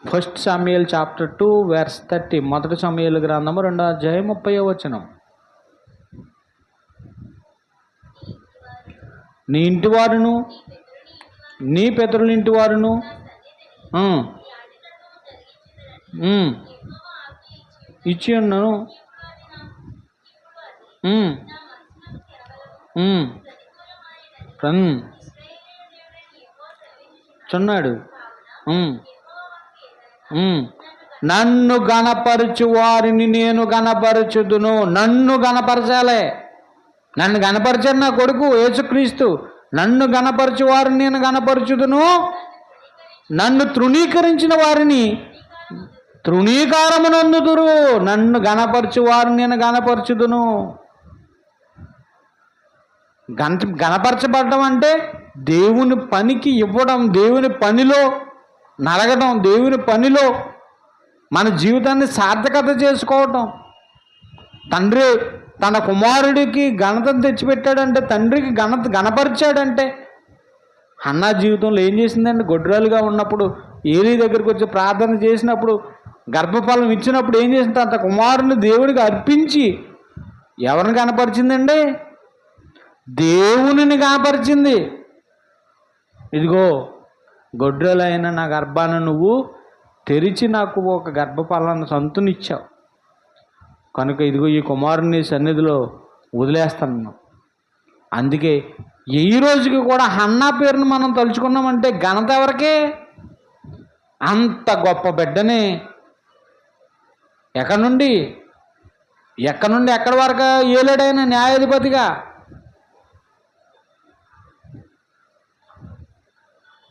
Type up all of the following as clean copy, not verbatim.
First సమూయేలు chapter 2 verse 30. మొదటి సమూయేలు గ్రంథము 2వ అధ్యాయం 30వ వచనం. నీ ఇంటి వారును నీ పితరుల ఇంటి వారును ఇచ్చి ఉన్నాను. చున్నాడు. నన్ను గణపరచు వారిని నేను గణపరచుదును. నన్ను గణపరచాలే. నన్ను గణపరిచాడు నా కొడుకు యేసుక్రీస్తు. నన్ను గణపరచు వారిని నేను గణపరచుదును. నన్ను తృణీకరించిన వారిని తృణీకారమునందుదురు. నన్ను గణపరచు వారిని నేను గణపరచుదును. గణపరచబడడం అంటే దేవుని పనికి ఇవ్వడం, దేవుని పనిలో నలగడం, దేవుని పనిలో మన జీవితాన్ని సార్థకత చేసుకోవటం. తండ్రి తన కుమారుడికి ఘనతను తెచ్చిపెట్టాడంటే, తండ్రికి గణపరిచాడంటే. హన్నా జీవితంలో ఏం చేసిందండి? గొడ్రాలుగా ఉన్నప్పుడు ఏలీ దగ్గరికి వచ్చి ప్రార్థన చేసినప్పుడు, గర్భఫలం ఇచ్చినప్పుడు ఏం చేసింది? అంత కుమారుని దేవుడికి అర్పించి ఎవరిని కనపరిచిందండి? దేవునిని కనపరిచింది. ఇదిగో గొడ్రాలైన నా గర్భాన్ని నువ్వు తెరిచి నాకు ఒక గర్భఫలాన్ని సంతునిచ్చావు కనుక ఇదిగో ఈ కుమారుని సన్నిధిలో వదిలేస్తాను. అందుకే ఈ రోజుకి కూడా హన్నా పేరును మనం తలుచుకున్నామంటే ఘనత ఎవరికే? అంత గొప్ప బిడ్డని ఎక్కడి నుండి ఎక్కడి వరకు ఏలాడైన న్యాయాధిపతిగా,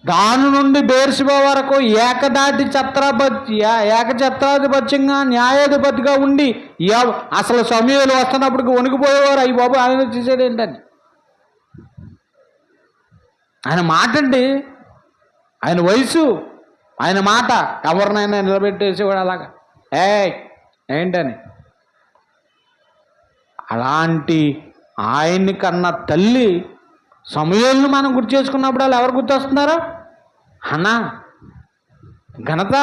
దాని నుండి బేర్షెబా వరకు ఏకఛత్రాధిపత్యంగా న్యాయాధిపతిగా ఉండి అసలు సమూయేలు వస్తున్నప్పటికి వణికిపోయేవారు. అయ్యి బాబు ఆయన చేసేది ఏంటని. ఆయన మాట అండి, ఆయన వయసు, ఆయన మాట ఎవరినైనా నిలబెట్టేసేవాడు అలాగా. ఏంటని. అలాంటి ఆయన్ని కన్నా తల్లి సమూయేలును మనం గుర్తు చేసుకున్నప్పుడు వాళ్ళు ఎవరు గుర్తొస్తున్నారో? హన్నా ఘనత.